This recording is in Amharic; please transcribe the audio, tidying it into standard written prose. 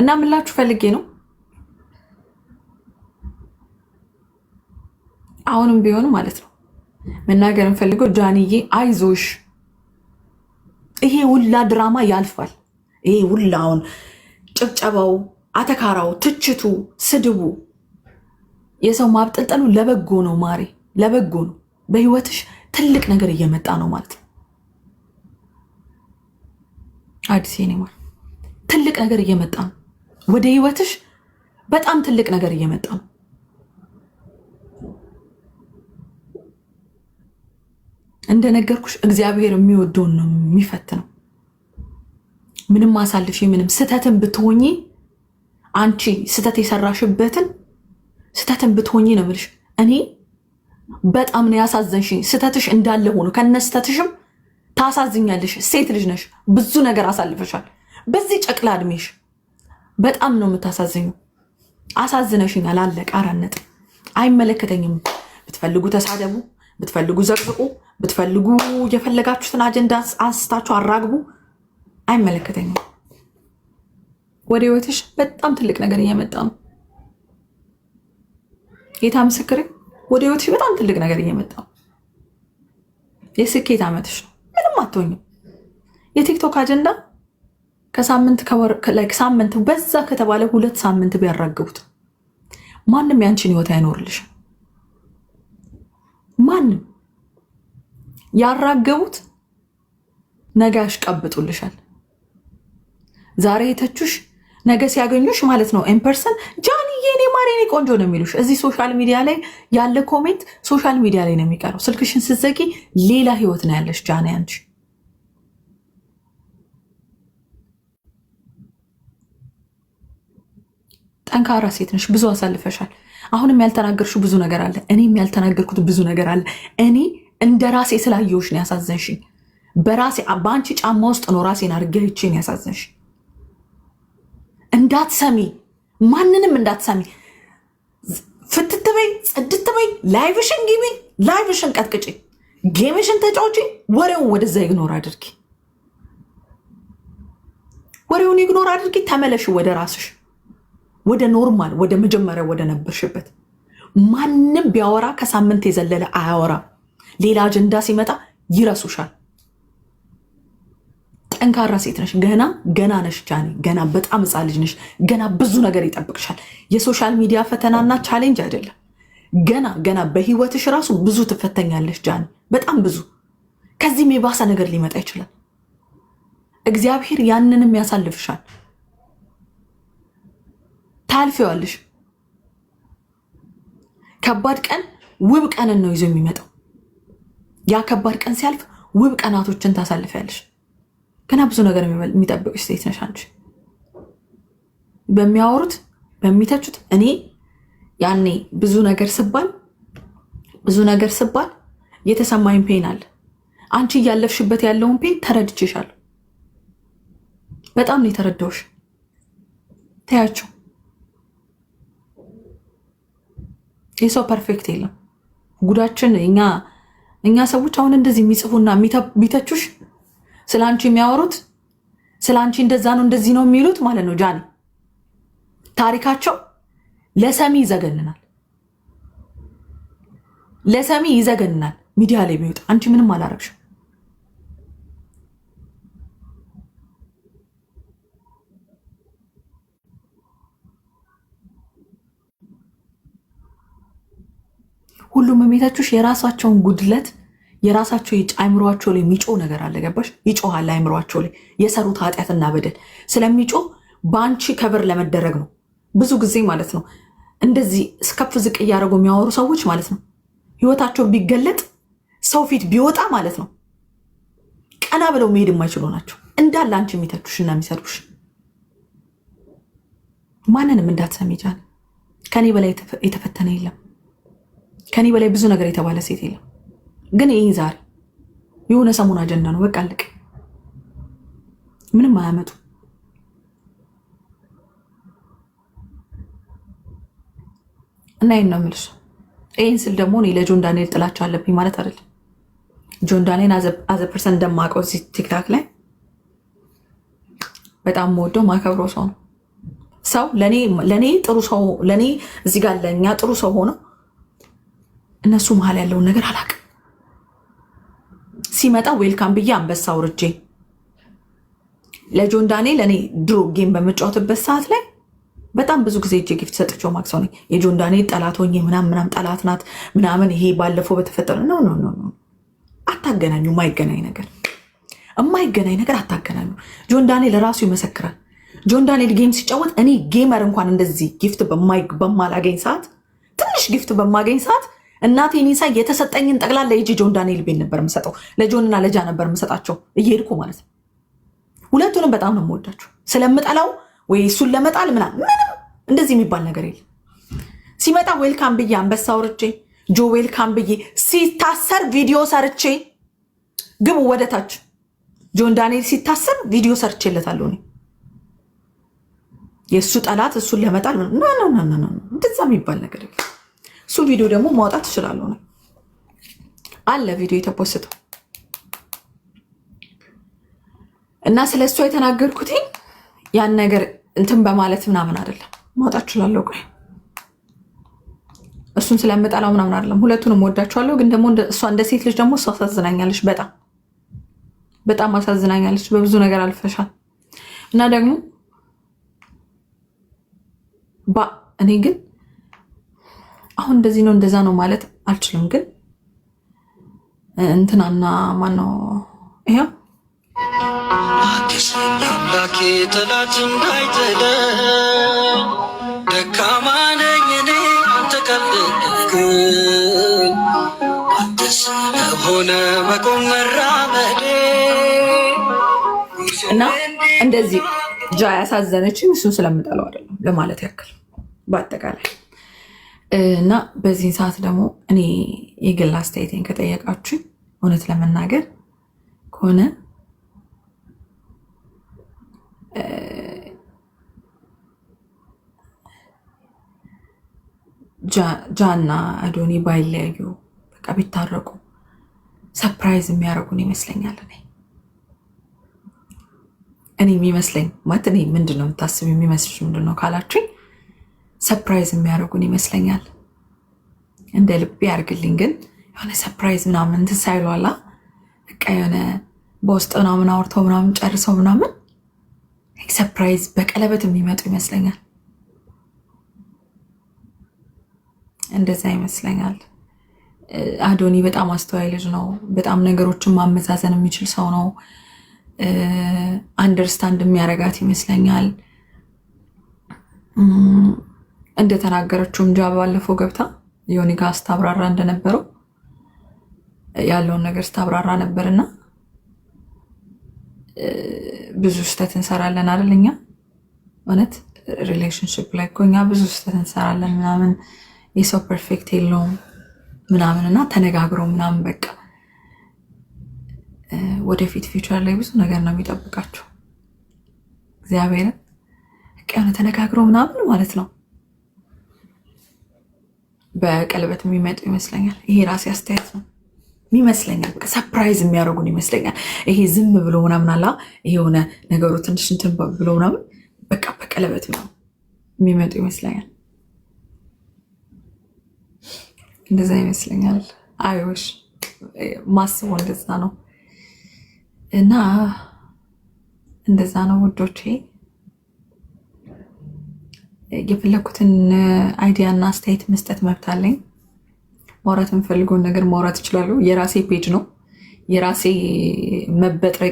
እና ምላችሁ ፈልጌ ነው። አሁንም ቢሆን ማለት ነው መናገር እንፈልገው ጃንዬ አይዞሽ፣ ይሄ ሁላ ድራማ ያልፋል። ይሄ ሁላውን ጭብጨባው፣ አተካራው፣ ትችቱ፣ ስድቡ፣ የሰው ማብጠልጠሉ ለበጎ ነው ማሬ፣ ለበጎ ነው። በህይወትሽ ትልቅ ነገር እየመጣ ነው ማለት ነው። አዲስ የኔማር ትልቅ ነገር እየመጣ ነው ወደ ህይወትሽ፣ በጣም ትልቅ ነገር እየመጣ ነው። እንደነገርኩሽ እግዚአብሔር የሚወደውን ነው የሚፈትነው። ምንም አሳልፊ ምንም ስተትን ብትሆኚ አንቺ ስተት የሰራሽበትን ስተትን ብትሆኚ ነው የምልሽ። እኔ በጣም ነው ያሳዘንሽኝ። ስተትሽ እንዳለ ሆኖ ከነ ስተትሽም ታሳዝኛለሽ። ሴት ልጅ ነሽ፣ ብዙ ነገር አሳልፈሻል በዚህ ጨቅላ እድሜሽ። በጣም ነው የምታሳዝኙ። አሳዝነሽኛል። አለቀ። አራነጥ አይመለከተኝም። ብትፈልጉ ተሳደቡ፣ ብትፈልጉ ዘቅዝቁ፣ ብትፈልጉ የፈለጋችሁትን አጀንዳ አንስታችሁ አራግቡ። አይመለከተኝም። ወደ ህይወትሽ በጣም ትልቅ ነገር እየመጣ ነው። ጌታ ምስክሬ፣ ወደ ህይወትሽ በጣም ትልቅ ነገር እየመጣ ነው። የስኬት ዓመትሽ ነው። ምንም አትሆኝም። የቲክቶክ አጀንዳ ከሳምንት ሳምንት በዛ ከተባለ 2 ሳምንት ቢያራግቡት ማንም ያንቺን ህይወት አይኖርልሽም። ማንም ያራገቡት ነገ ያሽቀብጡልሻል። ዛሬ የተቹሽ ነገ ሲያገኙሽ ማለት ነው ኢምፐርሰን ጃንዬ የኔ ማር የኔ ቆንጆ ነው የሚሉሽ። እዚህ ሶሻል ሚዲያ ላይ ያለ ኮሜንት ሶሻል ሚዲያ ላይ ነው የሚቀረው። ስልክሽን ስትዘጊ ሌላ ህይወት ነው ያለሽ ጃን። አንቺ ጠንካራ ሴት ነሽ። ብዙ አሳልፈሻል። አሁንም ያልተናገርሽው ብዙ ነገር አለ። እኔም ያልተናገርኩት ብዙ ነገር አለ። እኔ እንደ ራሴ ስላየሁሽ ነው ያሳዘንሽኝ። በራሴ በአንቺ ጫማ ውስጥ ነው ራሴን አርገህቼን ያሳዘንሽ። እንዳትሰሚ፣ ማንንም እንዳትሰሚ። ፍትትበይ፣ ጽድትበይ፣ ላይቭሽን ግቢ፣ ላይቭሽን ቀጥቅጪ፣ ጌምሽን ተጫውጪ። ወሬውን ወደዛ ኢግኖር አድርጊ፣ ወሬውን ኢግኖር አድርጊ። ተመለሽ ወደ ራስሽ፣ ወደ ኖርማል፣ ወደ መጀመሪያ ወደ ነበርሽበት። ማንም ቢያወራ ከሳምንት የዘለለ አያወራ። ሌላ አጀንዳ ሲመጣ ይረሱሻል። ጠንካራ ሴት ነሽ። ገና ነሽ ጃኒ፣ ገና በጣም ሕፃን ልጅ ነሽ። ገና ብዙ ነገር ይጠብቅሻል። የሶሻል ሚዲያ ፈተናና ቻሌንጅ አይደለም። ገና በህይወትሽ ራሱ ብዙ ትፈተኛለሽ ጃኒ፣ በጣም ብዙ። ከዚህም የባሰ ነገር ሊመጣ ይችላል። እግዚአብሔር ያንንም ያሳልፍሻል። ታልፊዋለሽ። ከባድ ቀን ውብ ቀንን ነው ይዞ የሚመጣው። ያ ከባድ ቀን ሲያልፍ ውብ ቀናቶችን ታሳልፊያለሽ። ገና ብዙ ነገር የሚጠብቅሽ ሴት ነሽ አንቺ። በሚያወሩት በሚተቹት፣ እኔ ያኔ ብዙ ነገር ስባል የተሰማኝ ፔን አለ። አንቺ እያለፍሽበት ያለውን ፔን ተረድቼሻለሁ። በጣም ነው የተረዳሁሽ። ተያቸው። የሰው ፐርፌክት የለም። ጉዳችን እኛ ሰዎች አሁን እንደዚህ የሚጽፉና የሚተቹሽ ስለ አንቺ የሚያወሩት ስለ አንቺ እንደዛ ነው እንደዚህ ነው የሚሉት ማለት ነው ጃኒ። ታሪካቸው ለሰሚ ይዘገንናል፣ ለሰሚ ይዘገንናል። ሚዲያ ላይ ቢወጣ አንቺ ምንም አላረግሽም። ሁሉም የሚተቹሽ የራሳቸውን ጉድለት የራሳቸው አይምሯቸው ላይ የሚጮህ ነገር አለ። ገባሽ? ይጮሃል አይምሯቸው ላይ የሰሩት ኃጢአትና በደል ስለሚጮህ በአንቺ ከበር ለመደረግ ነው። ብዙ ጊዜ ማለት ነው እንደዚህ ከፍ ዝቅ እያደረጉ የሚያወሩ ሰዎች ማለት ነው ህይወታቸው ቢገለጥ ሰው ፊት ቢወጣ ማለት ነው ቀና ብለው መሄድ የማይችሉ ናቸው እንዳለ አንቺ የሚተቹሽና የሚሰሩሽ። ማንንም እንዳትሰሚ ጃን። ከኔ በላይ የተፈተነ የለም። ከኔ በላይ ብዙ ነገር የተባለ ሴት የለም። ግን ይህ ዛሬ የሆነ ሰሞን አጀንዳ ነው። በቃ አለቀ። ምንም አያመጡ። እና ይሄን ነው የምልሽ። ይሄን ስል ደግሞ እኔ ለጆን ዳንኤል ጥላቻ አለብኝ ማለት አይደለም። ጆን ዳንኤል አዘ ፐርሰን እንደማውቀው እዚህ ቲክታክ ላይ በጣም ወደው ማከብረው ሰው ነው። ሰው ለኔ ጥሩ ሰው ለኔ እዚህ ጋር ለኛ ጥሩ ሰው ሆኖ እነሱ መሀል ያለውን ነገር አላውቅም። ሲመጣ ዌልካም ብዬ አንበሳ አውርጄ ለጆን ዳንኤል እኔ ድሮ ጌም በመጫወትበት ሰዓት ላይ በጣም ብዙ ጊዜ እጄ ጊፍት ሰጥቼው ማክሰው ነኝ። የጆን ዳንኤል ጠላት ሆኜ ምናምን ጠላት ናት ምናምን ይሄ ባለፈው በተፈጠረ ነው። አታገናኙ። የማይገናኝ ነገር አታገናኙ። ጆን ዳንኤል ራሱ ይመሰክራል። ጆን ዳንኤል ጌም ሲጫወት እኔ ጌመር እንኳን እንደዚህ ጊፍት በማላገኝ ሰዓት ትንሽ ጊፍት በማገኝ ሰዓት እናቴ ኒሳ የተሰጠኝን ጠቅላላ የጂ ጆን ዳንኤል ቤት ነበር የምሰጠው። ለጆንና ለጃ ነበር የምሰጣቸው እየሄድኩ ማለት ነው። ሁለቱንም በጣም ነው የምወዳቸው። ስለምጠላው ወይ እሱን ለመጣል ምንም እንደዚህ የሚባል ነገር የለም። ሲመጣ ዌልካም ብዬ አንበሳ አውርቼ ጆ ዌልካም ብዬ ሲታሰር ቪዲዮ ሰርቼ ግቡ ወደታች ጆን ዳንኤል ሲታሰር ቪዲዮ ሰርቼለታለሁ። እኔ የእሱ ጠላት እሱን ለመጣል እንደዛ የሚባል ነገር የለም። እሱ ቪዲዮ ደግሞ ማውጣት እችላለሁ አለ ቪዲዮ የተፖስተው እና ስለ እሷ የተናገርኩት ያን ነገር እንትን በማለት ምናምን አይደለም። ማውጣት እችላለሁ። ቆይ እሱን ስለምጠላው ምናምን አይደለም። ሁለቱንም ወዳቸዋለሁ። ግን ደግሞ እሷ እንደ ሴት ልጅ ደግሞ እሷ አሳዝናኛለች። በጣም አሳዝናኛለች። በብዙ ነገር አልፈሻል እና ደግሞ እኔ ግን አሁን እንደዚህ ነው እንደዛ ነው ማለት አልችልም። ግን እንትናና ማነው ይሄው አምላኬ ጥላት እንዳይጥለኝ ደካማ ነኝ እኔ አንተ ቀልድክ አዲስ ሆነ መቆም መራመዴ እና እንደዚህ ጃ ያሳዘነችኝ እሱን ስለምጠለው አይደለም ለማለት ያክል በአጠቃላይ እና በዚህን ሰዓት ደግሞ እኔ የግል አስተያየቴን ከጠየቃችሁ እውነት ለመናገር ከሆነ ጃና አዶኒ ባይለያዩ በቃ ቢታረቁ ሰርፕራይዝ የሚያደርጉን ይመስለኛል። እኔ የሚመስለኝ ማለት እኔ ምንድነው የምታስብ የሚመስልሽ ምንድነው ካላችሁኝ ሰርፕራይዝ የሚያደርጉን ይመስለኛል። እንደ ልቤ ያርግልኝ። ግን የሆነ ሰርፕራይዝ ምናምን እንትን ሳይሏላ በቃ የሆነ በውስጥ ምናምን አውርተው ምናምን ጨርሰው ምናምን ሰርፕራይዝ በቀለበት የሚመጡ ይመስለኛል። እንደዛ ይመስለኛል። አዶኒ በጣም አስተዋይ ልጅ ነው። በጣም ነገሮችን ማመዛዘን የሚችል ሰው ነው። አንደርስታንድ የሚያረጋት ይመስለኛል። እንደተናገረችውም ጃ ባለፈው ገብታ ዮኒ ጋር ስታብራራ እንደነበረው ያለውን ነገር ስታብራራ ነበርና ብዙ ስህተት እንሰራለን አይደል? እኛ እውነት ሪሌሽንሽፕ ላይ እኮ እኛ ብዙ ስህተት እንሰራለን ምናምን፣ የሰው ፐርፌክት የለውም ምናምን እና ተነጋግረው ምናምን በቃ ወደፊት ፊውቸር ላይ ብዙ ነገር ነው የሚጠብቃቸው። እግዚአብሔርን በቃ የሆነ ተነጋግረው ምናምን ማለት ነው በቀለበት የሚመጡ ይመስለኛል። ይሄ ራሴ አስተያየት ነው ይመስለኛል። በቃ ሰርፕራይዝ የሚያደርጉን ይመስለኛል። ይሄ ዝም ብሎ ምናምን አላ የሆነ ነገሩ ትንሽ እንትን ብሎ ምናምን በቃ በቀለበት ነው የሚመጡ ይመስለኛል። እንደዛ ይመስለኛል። አይወሽ ማስበው እንደዛ ነው እና እንደዛ ነው ውዶቼ። የፈለኩትን አይዲያ እና አስተያየት መስጠት መብት አለኝ። ማውራት የምፈልገውን ነገር ማውራት እችላለሁ። የራሴ ፔጅ ነው፣ የራሴ መበጥረ